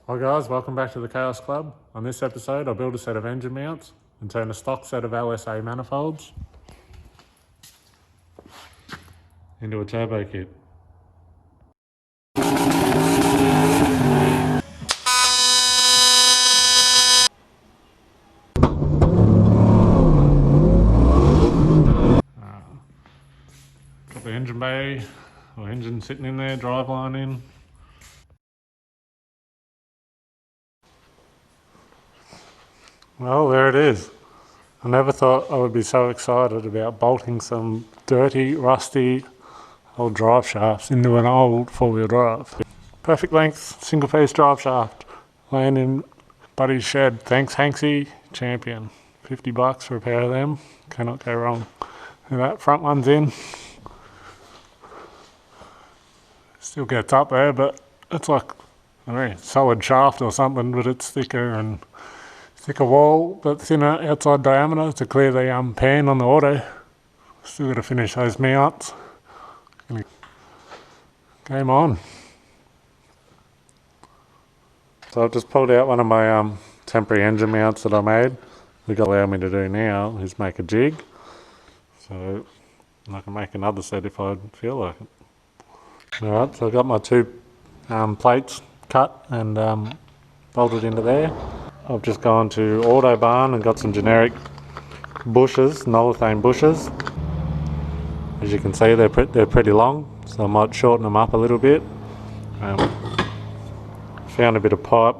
Hi guys, welcome back to the Chaos Club. On this episode I'll build a set of engine mounts and turn a stock set of LSA manifolds into a turbo kit. Got the engine bay, or engine sitting in there, drive line in. Well, there it is. I never thought I would be so excited about bolting some dirty, rusty old drive shafts into an old four-wheel drive. Perfect length, single-phase drive shaft, laying in Buddy's shed. Thanks Hanksy, champion. $50 for a pair of them, cannot go wrong. And that front one's in. Still gets up there, but it's like a solid shaft or something, but it's thicker wall, but thinner outside diameter to clear the pan on the auto. Still got to finish those mounts. Game on. So I've just pulled out one of my temporary engine mounts that I made. What it's allow me to do now is make a jig. So I can make another set if I feel like it. Alright, so I've got my two plates cut and bolted into there. I've just gone to Autobarn and got some generic bushes, Nolithane bushes. As you can see, they're pretty long, so I might shorten them up a little bit. Found a bit of pipe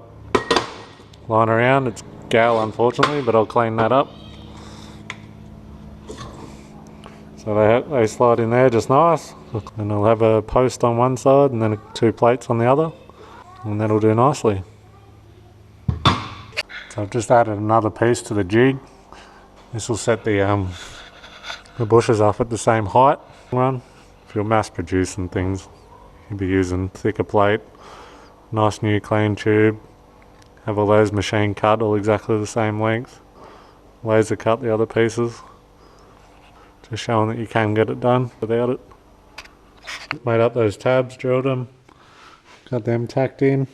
lying around. It's gal, unfortunately, but I'll clean that up. So they slide in there just nice. And I'll have a post on one side and then two plates on the other, and that'll do nicely. So I've just added another piece to the jig. This will set the bushes off at the same height. If you're mass producing things, you'd be using thicker plate, nice new clean tube, have all those machine cut all exactly the same length, laser cut the other pieces, just showing that you can get it done without it. Made up those tabs, drilled them, got them tacked in.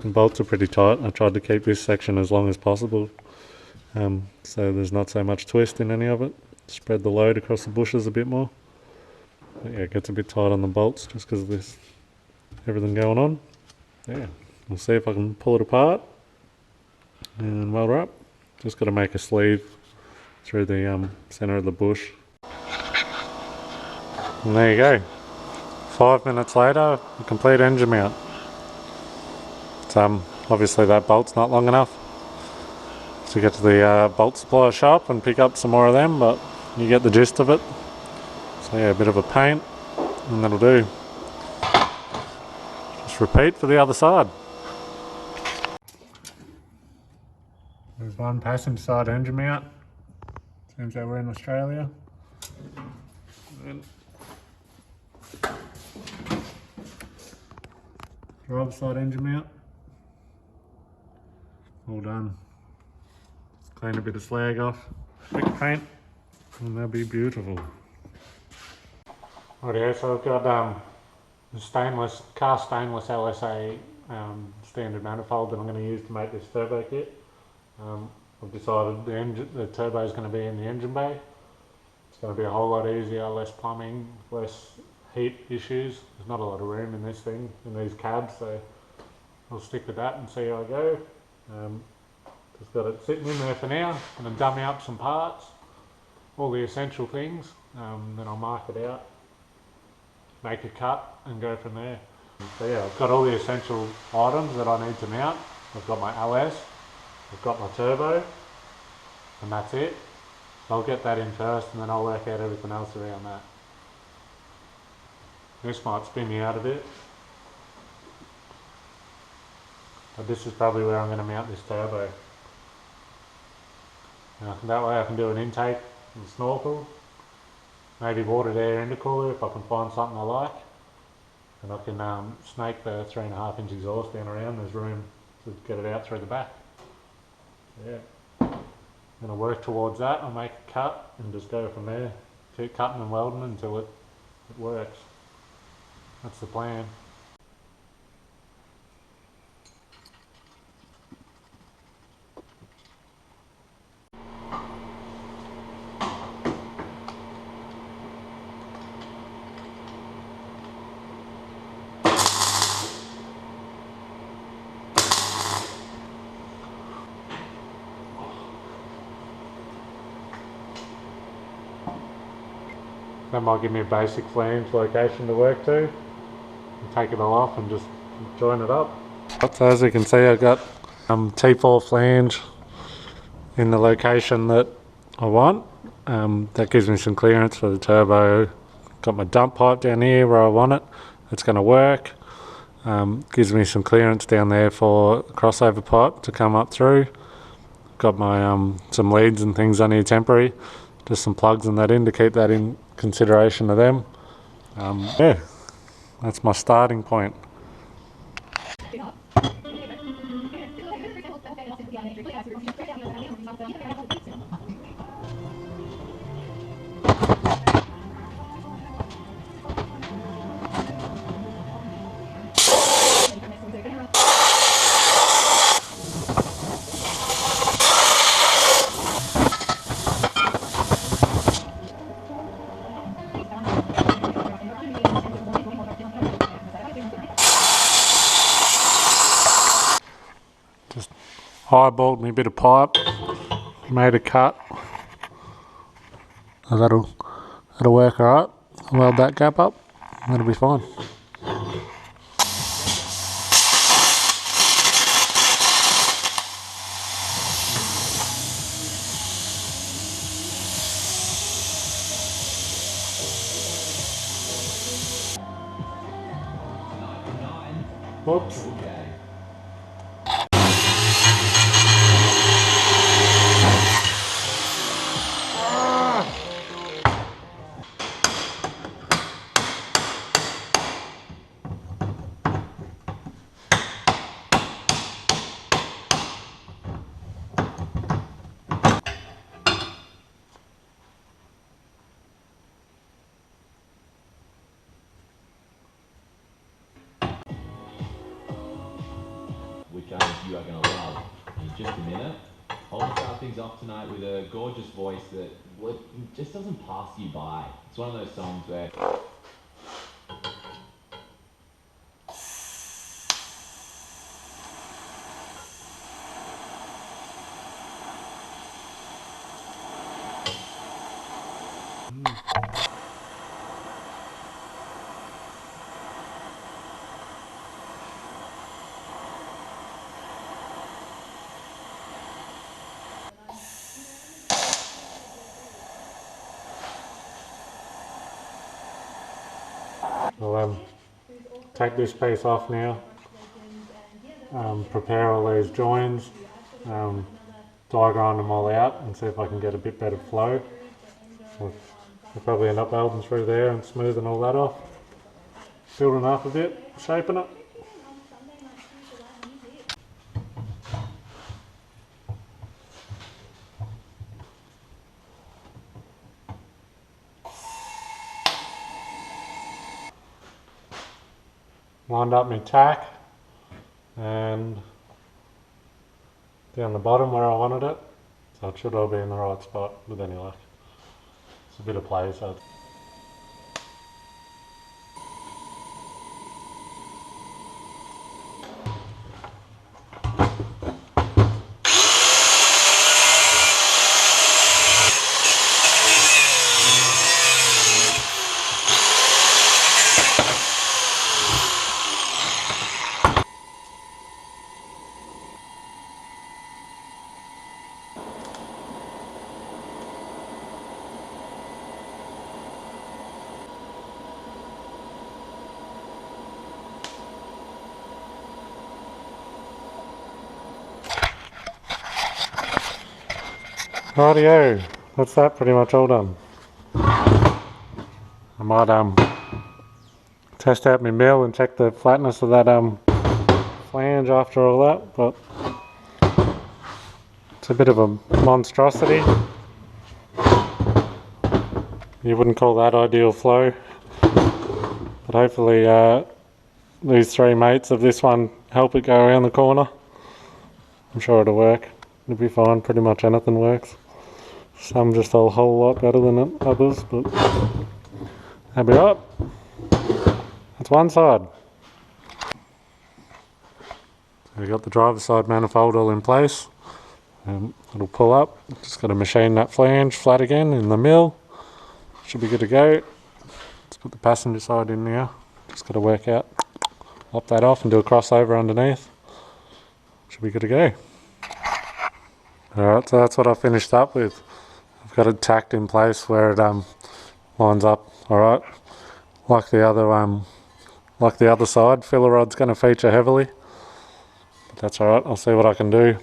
The bolts are pretty tight. I tried to keep this section as long as possible, so there's not so much twist in any of it. Spread the load across the bushes a bit more. But yeah, it gets a bit tight on the bolts just because of this, everything going on. Yeah, we'll see if I can pull it apart and weld her up. Just got to make a sleeve through the center of the bush. And there you go. 5 minutes later, a complete engine mount. Obviously that bolt's not long enough to get to the bolt supply shop and pick up some more of them, but you get the gist of it. So yeah, a bit of a paint and that'll do. Just repeat for the other side. There's one passenger side engine mount. Seems that we're in Australia. And driver side engine mount. All done. Just clean a bit of slag off, quick paint, and they'll be beautiful. Alright, so I've got the cast stainless LSA standard manifold that I'm going to use to make this turbo kit. I've decided the turbo is going to be in the engine bay. It's going to be a whole lot easier, less plumbing, less heat issues. There's not a lot of room in this thing, in these cabs, so I'll stick with that and see how I go. Just got it sitting in there for now. I'm going to dummy up some parts, all the essential things, then I'll mark it out, make a cut and go from there. So yeah, I've got all the essential items that I need to mount. I've got my LS, I've got my turbo, and that's it. So I'll get that in first and then I'll work out everything else around that. This might spin me out a bit, but this is probably where I'm going to mount this turbo. That way I can do an intake and snorkel, maybe watered air intercooler if I can find something I like, and I can snake the 3.5 inch exhaust down around. There's room to get it out through the back. Yeah, I'm going to work towards that. I'll make a cut and just go from there. Keep cutting and welding until it works. That's the plan. That might give me a basic flange location to work to. And take it all off and just join it up. So as you can see, I've got T4 flange in the location that I want. That gives me some clearance for the turbo. Got my dump pipe down here where I want it. It's going to work. Gives me some clearance down there for crossover pipe to come up through. Got my some leads and things on here temporary. Just some plugs and that in to keep that in consideration of them. Yeah, that's my starting point. Just eyeballed me a bit of pipe, made a cut. So that'll work alright. Weld that gap up, that'll be fine. Whoops. Which you are going to love in just a minute. I want to start things off tonight with a gorgeous voice that just doesn't pass you by. It's one of those songs where... I'll take this piece off now, prepare all these joins, diagram them all out and see if I can get a bit better flow. I'll probably end up welding through there and smoothing all that off, building up a bit, shaping it. Lined up my tack and down the bottom where I wanted it, so it should all be in the right spot with any luck. It's a bit of play, so rightio, that's that pretty much all done. I might test out my mill and check the flatness of that flange after all that, but it's a bit of a monstrosity. You wouldn't call that ideal flow, but hopefully these three mates of this one help it go around the corner. I'm sure it'll work. It'll be fine, pretty much anything works. Some just a whole lot better than others, but that'll be right. That's one side. So we've got the driver's side manifold all in place. It'll pull up. Just got to machine that flange flat again in the mill. Should be good to go. Let's put the passenger side in now. Just got to work out, lop that off and do a crossover underneath. Should be good to go. Alright, so that's what I finished up with. I've got it tacked in place where it lines up. Alright, like the other side, filler rod's going to feature heavily. But that's alright, I'll see what I can do.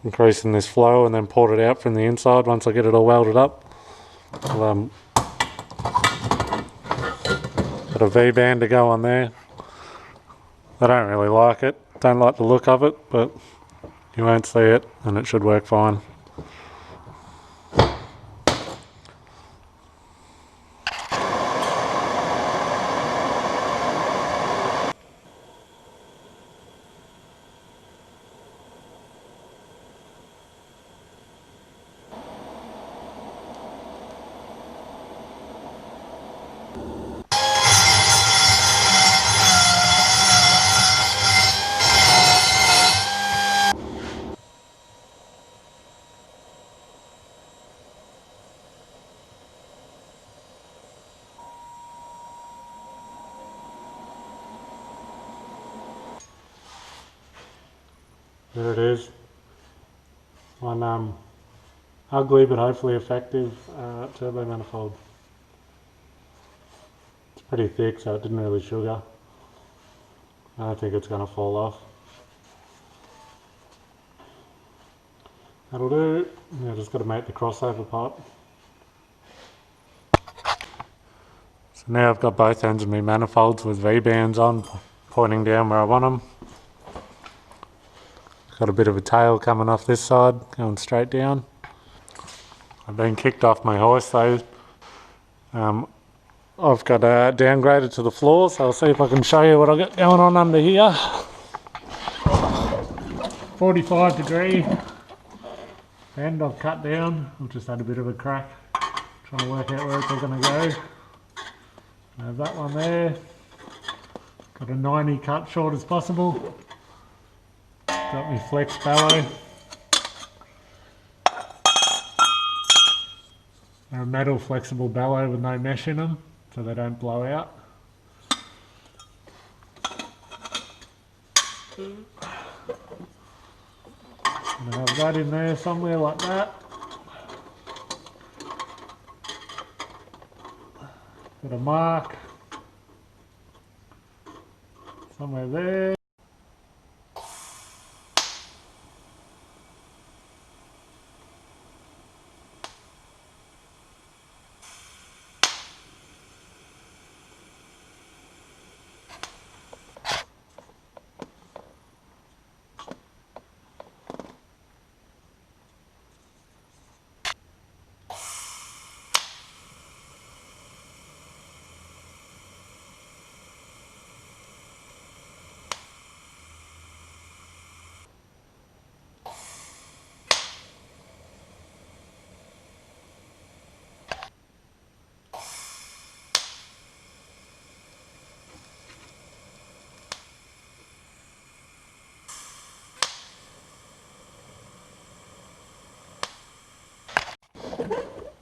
Increasing this flow and then port it out from the inside once I get it all welded up. I'll, got a V-band to go on there. I don't really like it, don't like the look of it, but you won't see it and it should work fine. There it is. One ugly but hopefully effective turbo manifold. It's pretty thick, so it didn't really sugar. I don't think it's going to fall off. That'll do. Yeah, just got to make the crossover part. So now I've got both ends of my manifolds with V-bands on, pointing down where I want them. Got a bit of a tail coming off this side, going straight down. I've been kicked off my hoist though. I've got downgraded to the floor, so I'll see if I can show you what I've got going on under here. 45-degree bend I've cut down. I've just had a bit of a crack, trying to work out where it's all going to go. I have that one there. Got a 90 cut short as possible. Got my flex bellow. They're a metal flexible bellow with no mesh in them, so they don't blow out. And I have that in there somewhere like that. Got a mark somewhere there.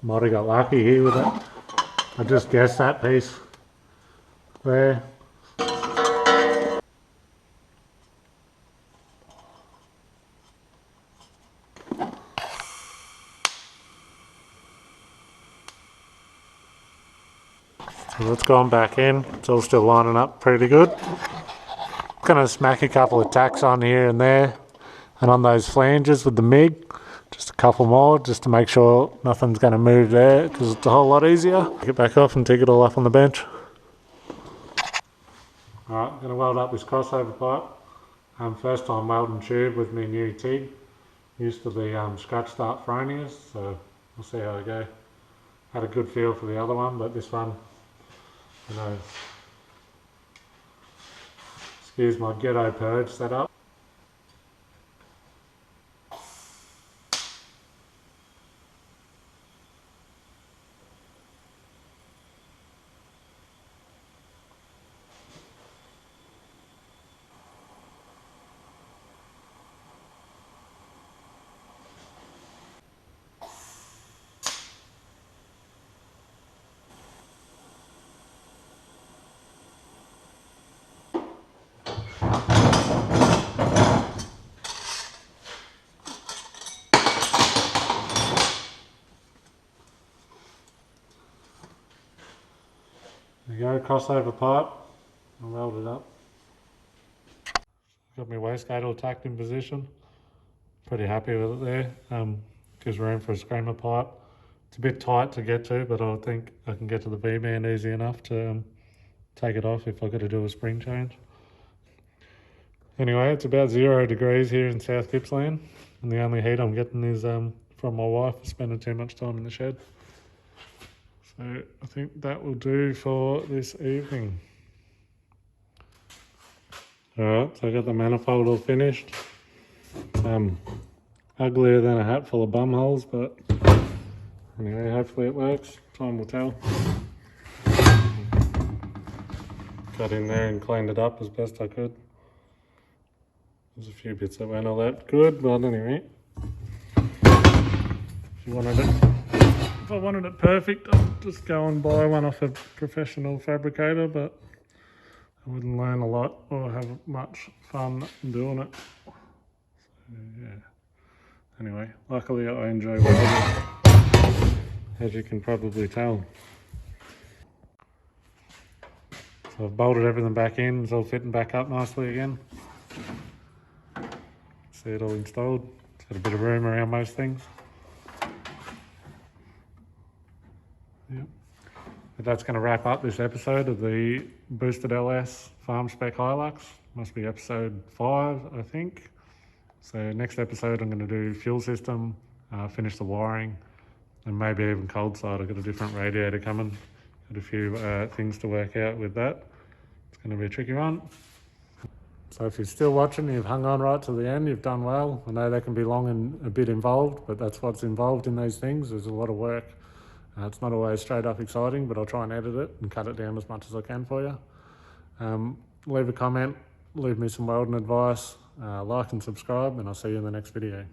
Might have got lucky here with it. I just guessed that piece there. So that's gone back in. It's all still lining up pretty good. Gonna smack a couple of tacks on here and there, and on those flanges with the MIG. Just a couple more, just to make sure nothing's going to move there, because it's a whole lot easier. Get back off and take it all up on the bench. Alright, I'm going to weld up this crossover pipe. First time welding tube with my new TIG. Used to the scratch start Fronius, so we'll see how I go. Had a good feel for the other one, but this one, you know, excuse my ghetto purge setup. crossover pipe and weld it up. Got my wastegate all tacked in position. Pretty happy with it there. Gives room for a screamer pipe. It's a bit tight to get to, but I think I can get to the V-band easy enough to take it off if I've got to do a spring change. Anyway, it's about 0 degrees here in South Gippsland, and the only heat I'm getting is from my wife for spending too much time in the shed. So I think that will do for this evening. Alright, so I got the manifold all finished. Uglier than a hat full of bum holes, but anyway, hopefully it works. Time will tell. Got in there and cleaned it up as best I could. There's a few bits that weren't all that good, but anyway. If I wanted it perfect, I'd just go and buy one off a professional fabricator, but I wouldn't learn a lot or have much fun doing it. So, yeah. Anyway, luckily I enjoy welding, as you can probably tell. So I've bolted everything back in, it's all fitting back up nicely again. See it all installed. It's got a bit of room around most things. Yep. But that's going to wrap up this episode of the Boosted LS Farm Spec Hilux. Must be episode 5, I think. So next episode I'm going to do fuel system, finish the wiring, and maybe even cold side. I've got a different radiator coming. Got a few things to work out with that. It's going to be a tricky one. So if you're still watching, you've hung on right to the end, you've done well. I know they can be long and a bit involved, but that's what's involved in these things. There's a lot of work. It's not always straight up exciting, but I'll try and edit it and cut it down as much as I can for you. Leave a comment, leave me some welding advice, like and subscribe, and I'll see you in the next video.